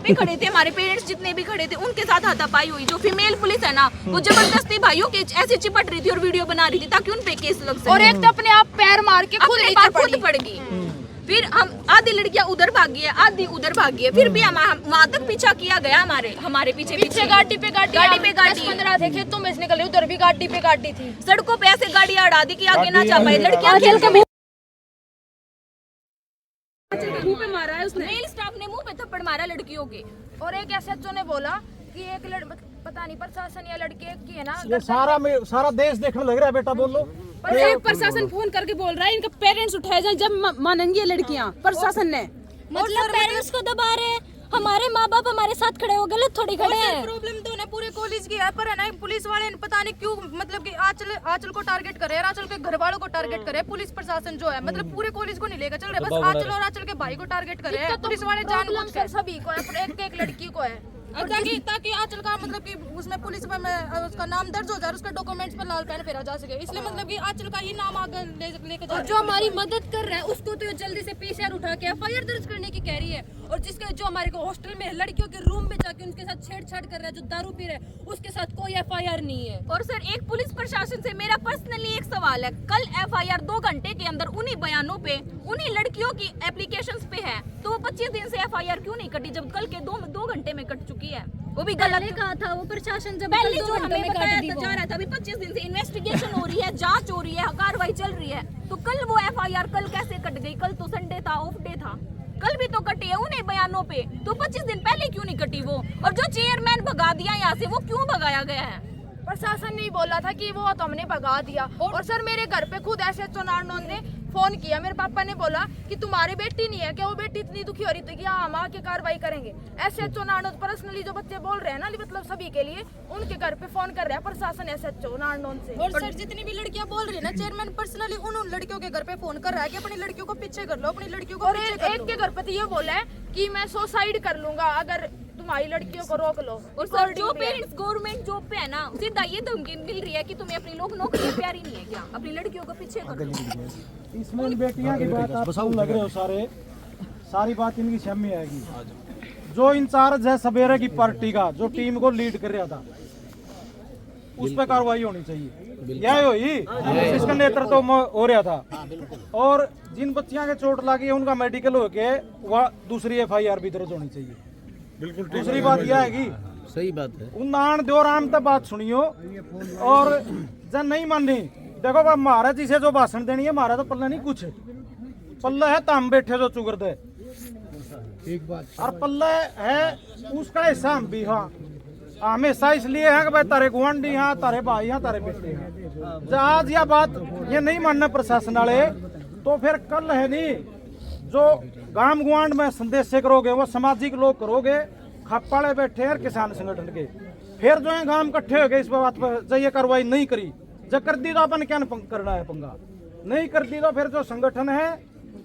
भी खड़े थे, हमारे पेरेंट्स जितने भी खड़े थे, उनके साथ हाथापाई हुई। जो फीमेल पुलिस है ना, वो जबरदस्ती भाइयों के ऐसे चिपट रही थी और वीडियो बना रही थी ताकि उन पे केस लग सके। और एक तो अपने आप पैर मार के खुद पड़ गई। फिर हम आधी लड़कियां उधर भागी है, आधी उधर भागी है। फिर भी हम वहाँ तक पीछा किया गया, हमारे पीछे गाड़ी पे गाड़ी 15 थे खेतों में से निकले, उधर भी गाड़ी पे गाड़ी थी। सड़कों पे ऐसे गाड़ियां अड़ा दी कि आगे ना जा पाए। लड़कियां मुंह पे मारा है उसने, मेल स्टाफ ने मुंह पे थप्पड़ मारा लड़कियों के। और एक एसएचओ ने बोला कि एक पता नहीं प्रशासन या लड़के की है ना, ये सारा देश देखने लग रहा है बेटा, बोलो। एक प्रशासन फोन करके बोल रहा है इनका पेरेंट्स उठाए जाए जब मानेंगे लड़कियां। प्रशासन ने मतलब पेरेंट्स को दबा रहे, हमारे माँ बाप हमारे साथ खड़े हो, गलत थोड़ी खड़े हैं। प्रॉब्लम तो उन्हें पूरे कॉलेज की है, पर है ना पुलिस वाले पता नहीं क्यों मतलब कि आंचल को टारगेट करे, आंचल के घर वालों को टारगेट करे। पुलिस प्रशासन जो है मतलब पूरे कॉलेज को नहीं लेकर चल रहे, बस आंचल और आंचल के भाई को टारगेट करे। पुलिस वाले जानबूझकर सभी को है, एक लड़की को है, ताकि आंचल का मतलब कि उसमें पुलिस में उसका नाम दर्ज हो जाए, उसके डॉक्यूमेंट्स पे लाल पेन फेरा जा सके, इसलिए मतलब कि आंचल का ही नाम आगे लेके जा। जो हमारी मदद कर रहा है उसको तो जल्दी से पीसीआर उठा के एफआईआर दर्ज करने की कह रही है। और जिसके जो हमारे को हॉस्टल में लड़कियों के रूम में जाके उनके साथ छेड़छाड़ कर रहा है, जो दारू पी रहा है, उसके साथ कोई एफआईआर नहीं है। और सर एक पुलिस प्रशासन से मेरा पर्सनली एक सवाल है, कल एफआईआर 2 घंटे के अंदर उन्हीं बयानों पे, उन्हीं लड़कियों की एप्लीकेशंस पे है, तो वो 25 दिन से एफआईआर क्यों नहीं कटी जब कल के 2 घंटे में कट चुकी है? वो भी गलत कहा था वो प्रशासन, जब पहले जो हमें बताया जा रहा था अभी 25 दिन से इन्वेस्टिगेशन हो रही है, जांच हो रही है, कार्रवाई चल रही है, तो कल वो एफआईआर कल कैसे कट गई? कल तो संडे था, ऑफ डे था, कल भी तो कटी है उन्हें बयानों पे, तो 25 दिन पहले क्यों नहीं कटी वो? और जो चेयरमैन भगा दिया यहाँ से, वो क्यों भगाया गया है? प्रशासन ने बोला था कि वो तो हमने भगा दिया। और सर मेरे घर पे खुद एसएचओ नारनौंद ने फोन किया, मेरे पापा ने बोला कि तुम्हारी बेटी नहीं है क्या? वो बेटी इतनी दुखी हो रही थी कि हाँ हम आके कार्रवाई करेंगे। एसएचओ नारनौंद पर्सनली जो बच्चे बोल रहे हैं ना, मतलब सभी के लिए उनके घर पे फोन कर रहा है प्रशासन एसएचओ नारनौंद से। और सर जितनी भी लड़कियां बोल रही है ना, चेयरमैन पर्सनली उन लड़कियों के घर पे फोन कर रहा है कि अपनी लड़कियों को पीछे कर लो, अपनी लड़कियों को। और एक के घर पे तो ये बोला है कि मैं सुसाइड कर लूंगा अगर तुम्हारी लड़कियों को रोक लो। और सर जो पेरेंट्स गवर्नमेंट जॉब पे है ना, सीधा ये धमकी मिल रही है कि तुम्हें अपनी लोग नौकरी प्यारी नहीं है क्या? अपनी लड़कियों को पीछे कर लो। इसमें बेटियां की बात आप सुन लग रहे हो सारी बात इनकी शम में आएगी। जो इंचार्ज है सवेरे की पार्टी का, जो टीम को लीड कर रहा था, उस पर कार्रवाई होनी चाहिए। यह हुई इसका नेतृत्व हो रहा था। और जिन बच्चियां के चोट लगी है उनका मेडिकल होके वह दूसरी एफआईआर भी दर्ज होनी चाहिए। बिल्कुल। दूसरी बात यह है कि सही बात है, उन्नान दो राम तक बात सुनियो और जब नहीं मानी, देखो भाई हमारा जिसे जो भाषण देनी है, हमारा तो पल्ला नहीं कुछ, पल्ला है तो हम बैठे जो चुगर दे एक बात, और पल्ला है उसका हिस्सा हम भी। हाँ हमेशा इसलिए है कि भाई तारे गुआंढी हाँ, तारे भाई हाँ, तारे बेटे हैं। आज यह बात ये नहीं मानना प्रशासन वाले, तो फिर कल है नहीं जो गांव गुआंढ में संदेश से करोगे, वो सामाजिक लोग करोगे, खप्पाड़े बैठे हैं किसान संगठन के, फिर जो है गांव इकट्ठे हो गए इस बात पर, जब ये कार्रवाई नहीं करी, जब कर दी तो अपन क्या करना है पंगा, नहीं कर दी तो फिर जो संगठन है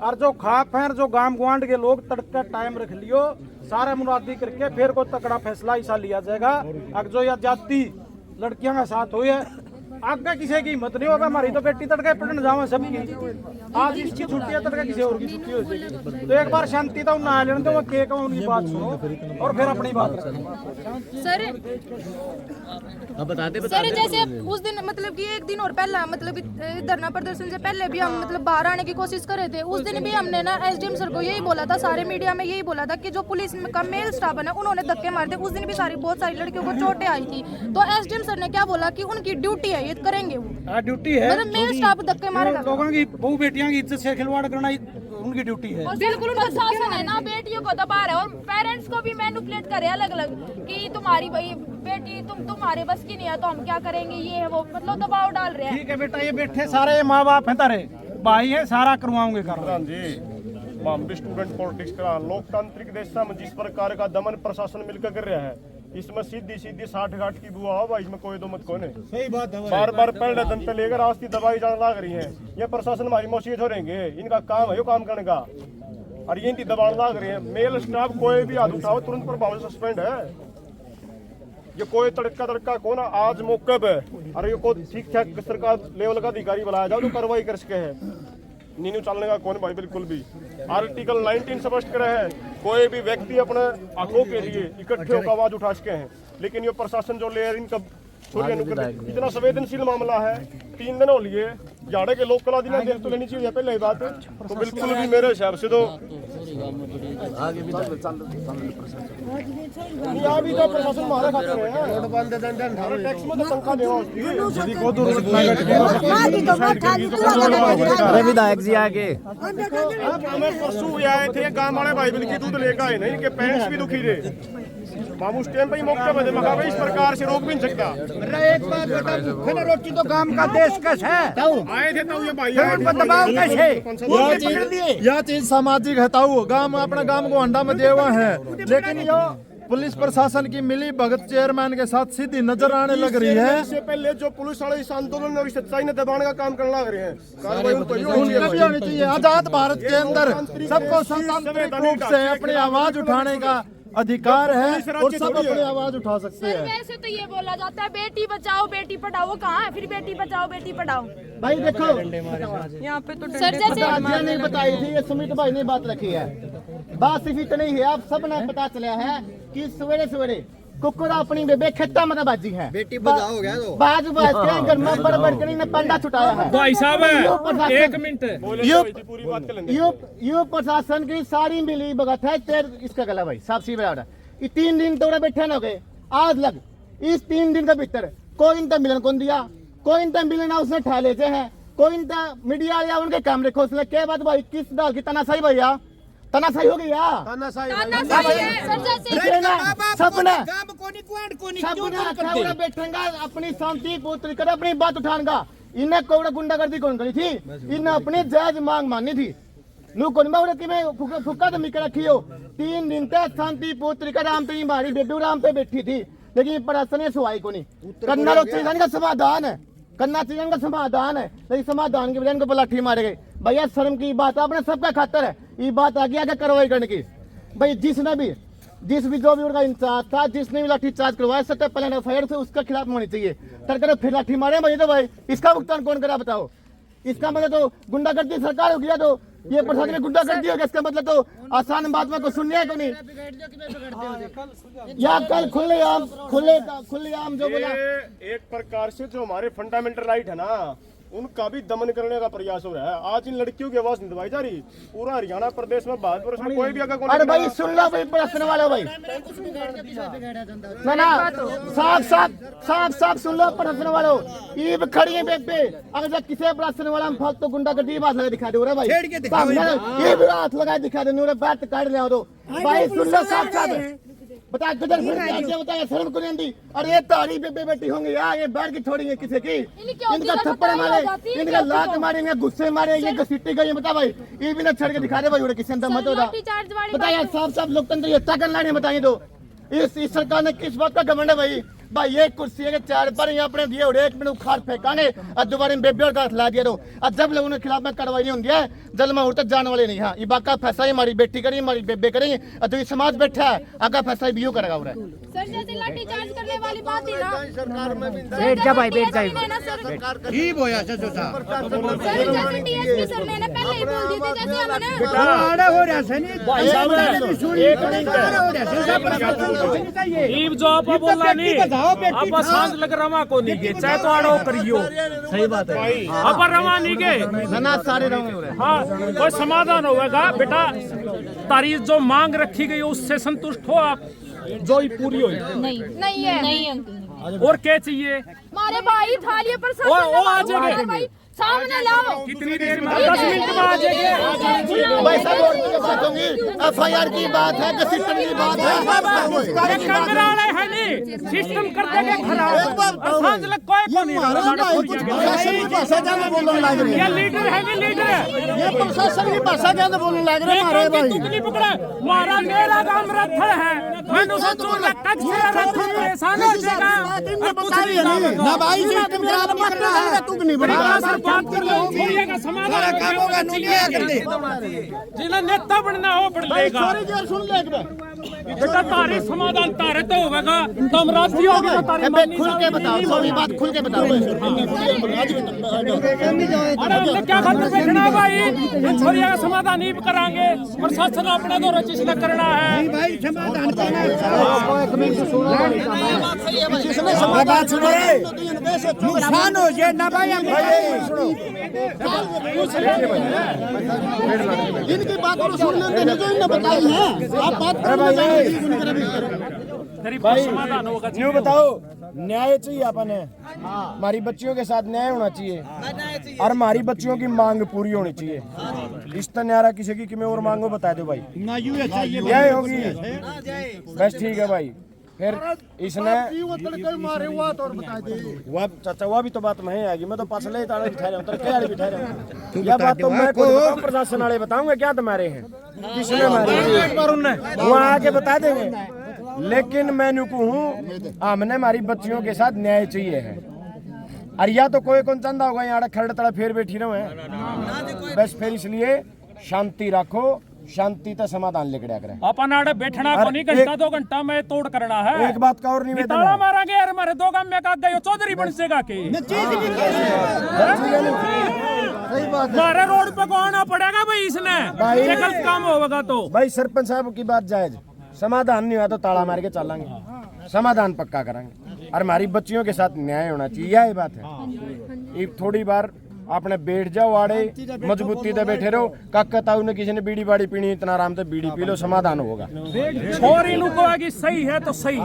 और जो खाप है, जो गांव गुआंढ के लोग तड़का टाइम रख लियो, सारे मुनादी करके फिर को तकड़ा फैसला ऐसा लिया जाएगा। अब जो यह जाति लड़कियों का साथ हुई है, आगे किसी की हिम्मत नहीं होगा, हमारी तो बेटी तड़के पढ़ने जावा सबकी, आज इसकी छुट्टी है तड़के किसी और की छुट्टी हो जाएगी। तो एक बार शांति तो ना लेने दो, के का उनकी बात सुनो और फिर अपनी बात रखो। सर बताते सर जैसे उस दिन मतलब कि एक दिन और पहला मतलब धरना प्रदर्शन से पहले भी हम मतलब बाहर आने की कोशिश कर रहे थे। उस दिन भी हमने ना एसडीएम सर को यही बोला था, सारे मीडिया में यही बोला था कि जो पुलिस का मेल स्टाफ है ना, उन्होंने धक्के मारे थे। उस दिन भी बहुत सारी लड़कियों को चोटें आई थी, तो एसडीएम सर ने क्या बोला कि उनकी ड्यूटी है, ये करेंगे वो ड्यूटी है, मतलब मेल स्टाफ धक्के मारेगा। लोगों की बहु बेटियां की इज्जत से खिलवाड़ करना उनकी ड्यूटी है। बिल्कुल प्रशासन है ना बेटियों को दबा रहा है, और पेरेंट्स को भी मैनिपुलेट करे अलग अलग कि तुम्हारी भाई बेटी तुम्हारे बस की नहीं है तो हम क्या करेंगे, ये है वो, मतलब दबाव डाल रहे हैं। ठीक है बेटा, ये बैठे सारे माँ बाप हैं, तारे भाई है, सारा करवाओगे कर जी। हम भी स्टूडेंट पॉलिटिक्स करा, लोकतांत्रिक देश में जिस प्रकार का दमन प्रशासन मिलकर कर रहा है, इसमें सीधी सीधी 60 घाट की बुआ हो भाई, इसमें कोई दो मत कोने। सही बात है, बार बार पहले दंत लेकर आस्ती दवाई जान लाग रही है। ये प्रशासन हमारी मौसीत हो रहेंगे, इनका काम है यो काम करने का, और ये इनकी दबाव लाग रही है। मेल स्टाफ कोई भी हाथ उठाओ तुरंत प्रभाव से सस्पेंड है। ये कोई तड़का कौन आज मौके पे, और ये को ठीक ठाक सरकार लेवल का अधिकारी बुलाया जाओ जो कार्रवाई कर सके है। नींव चलने का कौन भाई, बिल्कुल भी। आर्टिकल 19 स्पष्ट करे है, कोई भी व्यक्ति अपने हकों के लिए इकट्ठे होकर आवाज उठा सके हैं, लेकिन ये प्रशासन जो ले इनका इतना संवेदनशील मामला है। 3 दिन हो लिए, झाड़े के लोग कला दिन दिल तो लेनी चाहिए पहले बात, तो बिल्कुल भी मेरे हिसाब से तो अभी तो प्रशासन हमारे खाते में है, टैक्स में तो तनख्वाह देना उसकी। यदि को तो विधायक जी आगे हमें परसों भी आए थे, गांव वाले भाई बल्कि दूध लेकर आए नहीं, इनके पेरेंट्स भी दुखी थे। हम उस टाइम पे ही मौके पे थे, मगर भाई इस प्रकार से रोक भी नहीं सकता। एक बात बता, भूखे न रोटी तो काम का देश कस है। आए थे तो ये भाई दबाव कैसे यह चीज सामाजिक है ताऊ, गांव अपना गांव को अंडा में दिया हुआ है, लेकिन यो पुलिस प्रशासन की मिली भगत चेयरमैन के साथ सीधी नजर आने लग रही है। इससे पहले जो पुलिस वाले इस आंदोलन में सच्चाई ने दबाने का काम करने लग रहे हैं, कार्रवाई उन पर ही होनी उनकी भी होनी चाहिए। आजाद भारत के अंदर सबको स्वतंत्र रूप से अपनी आवाज उठाने का अधिकार है और सब अपनी आवाज उठा सकते हैं। वैसे तो ये बोला जाता है बेटी बचाओ बेटी पढ़ाओ, कहाँ है फिर बेटी बचाओ बेटी पढ़ाओ? भाई देखो, यहाँ पे तो सर जैसे नहीं बताई थी, ये सुमित भाई ने बात रखी है। बात सिर्फ इतनी ही है, आप सब ने पता चला है कि सवेरे सवेरे कुकुरा अपनी बेबे खेता में बाजी है, बेटी बचाओ गया तो बाज बाज के घर में बड़ के ने पंडा छुटाया है। भाई साहब एक मिनट, पूरी बात कर लेंगे। यू प्रशासन की सारी मिली भगत है तेर इसका गला भाई साफ सी बराबर। ये 3 दिन तोड़ा बैठे न हो गए, आज लग इस 3 दिन के भीतर कोई इनका मिलन कौन दिया, कोई इनका मिलन उसने ठा लेते हैं, कोई इनका मीडिया या उनके कैमरे खोसले के बाद भाई किस डाल की तनाशाही भैया, तनाशाही हो गई यार, सबने बैठेगा अपनी शांति पुत्री कर अपनी बात उठाएगा। इन्हें कोई गुंडागर्दी कौन करी थी, इन्हें अपनी जायज मांग माननी थी। नू कौन बावड़े कि मैं फुक्का तो मिक रखी हो, 3 दिन तक शांति पुत्री का राम पे मारी बेबी राम पे बैठी थी, लेकिन प्रशासन सुवाई को नहीं करना। लोग का समाधान है, करना चाहिए इनका समाधान है, लेकिन समाधान के बजाय इनको लाठी मारे गए। भैया शर्म की बात है, अपने सबका खातर है, ये बात आ गया कार्रवाई करने की। भाई जिस भी जो भी उनका इंचार्ज था, जिसने भी लाठी चार्ज करवाया, सबसे पहले एफआईआर से उसका खिलाफ होनी चाहिए। तरकर फिर लाठी मारे भाई, तो भाई इसका भुगतान कौन करा बताओ? इसका मतलब तो गुंडागर्दी सरकार हो गया, तो ये प्रशासन में गुंडागर्दी हो गया, इसका मतलब तो आसान बात में को सुनने को नहीं। या कल खुलेआम जो बोला, एक प्रकार से जो हमारे फंडामेंटल राइट है ना, उनका भी दमन करने का प्रयास हो रहा है। आज इन लड़कियों की आवाज नहीं दबाई जा रही। पूरा हरियाणा प्रदेश में भारत में कोई भी अगर अरे भाई सुन लो भाई, प्रश्न वाले भाई ना साफ सुन लो प्रश्न वालों, ईब खड़ी है बेग पे। अगर किसी प्रश्न वाला हम फक्त तो गुंडागर्दी बात लगा दिखा दे रहा भाई, ये भी हाथ लगा दिखा दे, बात काट ले दो भाई। सुन लो साफ बता किधर बताया शर्म को नहीं दी। अरे ये तारी बेबे बेटी होंगे यार, ये बैठ के छोड़ेंगे किसी की, इनका थप्पड़ मारे, इनका लात मारे, इनका गुस्से मारे, ये घसीटी गई। बता भाई ये भी ना छड़ के दिखा रहे भाई, किसी अंदर मत होता। बताया साफ लोकतंत्र ये हत्या करना नहीं, बताइए तो इस सरकार ने किस बात का घमंड है भाई? भाई ये कुर्सी है 4 बार यहाँ अपने दिए और 1 मिनट उखाड़ फेंकाने और दोबारा बेबे का हाथ ला दिया। तो और जब लोगों के खिलाफ में कार्रवाई नहीं होती है, जल में तक जाने वाले नहीं। हाँ ये बाका फैसला ही हमारी बेटी करेंगे, हमारी बेबे करेंगे, और जो समाज बैठा है आगा फैसला भी यू करेगा। सर जैसे लाठी चार्ज करने वाली बात थी ना, बैठ जा भाई, बैठ जा। ठीक होया सर जैसे डीएसपी सर ने पहले ही बोल दी थी, जैसे हमने हो रहा है जो आप बोलना नहीं, आप सांस लग रमा को नहीं के, चाहे तो आड़ो करियो। सही बात है, आप रमा नहीं के ना सारे रहोगे। हाँ कोई समाधान होगा बेटा, तारी जो मांग रखी गई उससे संतुष्ट हो आप, जो ही पूरी हो। नहीं है और क्या चाहिए? हमारे भाई थालिए पर वो आ जाएंगे सामने लाओ। कितनी देर में? 10 मिनट में आ जाएंगे। एफआईआर की बात है, घसीटन की बात है, कैमरा वाले है नहीं, सिस्टम कर देंगे खराब। और सांझ लग कोई को नहीं, ये लीडर है कि लीडर है, ये प्रशासन की भाषा के अंदर बोलने लग रहे हमारे भाई। तुम नहीं पकड़ा मारा, मेरा काम रत्थड़ है, मैंने उसे चोर लगता कि रत्थड़ परेशान हो जाएगा ना भाई। तू नहीं बड़ा बात कर लो, का समाधान जिला नेता बनना हो पड़ लेगा। सुन ले बेटा तारी समाधान तारे तो होगा तुम राजी होगी तो तारी माननी खुल के बताओ, सभी बात खुल के बताओ। अरे हमने क्या खातिर बैठना है भाई, इन छोरिया का समाधान नहीं कराएंगे, प्रशासन अपना तो रजिस्टर करना है। नुकसान हो जाए ना भाई, इनकी बात को सुन लेते नहीं जो इन्होंने बताई है, आप बात भाई न्यू बताओ, न्याय चाहिए अपने, हमारी बच्चियों के साथ न्याय होना चाहिए और हमारी बच्चियों की मांग पूरी होनी चाहिए। इस तरह न्यारा किसी की मैं और मांगो बता दो भाई, यही होगी बस, ठीक है भाई। फिर इसने वह चाचा वह भी तो बात में आएगी, मैं तो पसले ही ताले बिठा रहा हूँ, क्या बिठा रहा हूँ, यह बात तो मैं खुद प्रशासन वाले बताऊंगा क्या तुम्हारे हैं, किसने मारे वो आके बता देंगे। लेकिन मैं नुकू हूँ, हमने हमारी बच्चियों के साथ न्याय चाहिए है, और या तो कोई कौन चंदा होगा यहाँ खड़े तड़ा फिर बैठी रहो है बस। फिर इसलिए शांति रखो, शांति तो समाधान लेकर करें। अपन आड़े बैठना को नहीं, घंटा 2 घंटा में तोड़ करना है। एक बात का और निवेदन ताला है, मारेंगे यार, हमारे 2 गांव में का गयो चौधरी बन सेगा के हमारे रोड पे को आना पड़ेगा भाई, इसने ये गलत काम होगा तो भाई सरपंच साहब की बात जायज, समाधान नहीं हुआ तो ताला मार के चलेंगे, समाधान पक्का करेंगे और हमारी बच्चियों के साथ न्याय होना चाहिए, यही बात है। ये थोड़ी बार आपने बैठ जाओ आड़े, मजबूती से बैठे रहो, काकताऊ ने किसी ने बीड़ी बाड़ी पीनी, इतना आराम से बीड़ी पी लो, समाधान होगा। छोरी नु को आगे सही है तो सही है।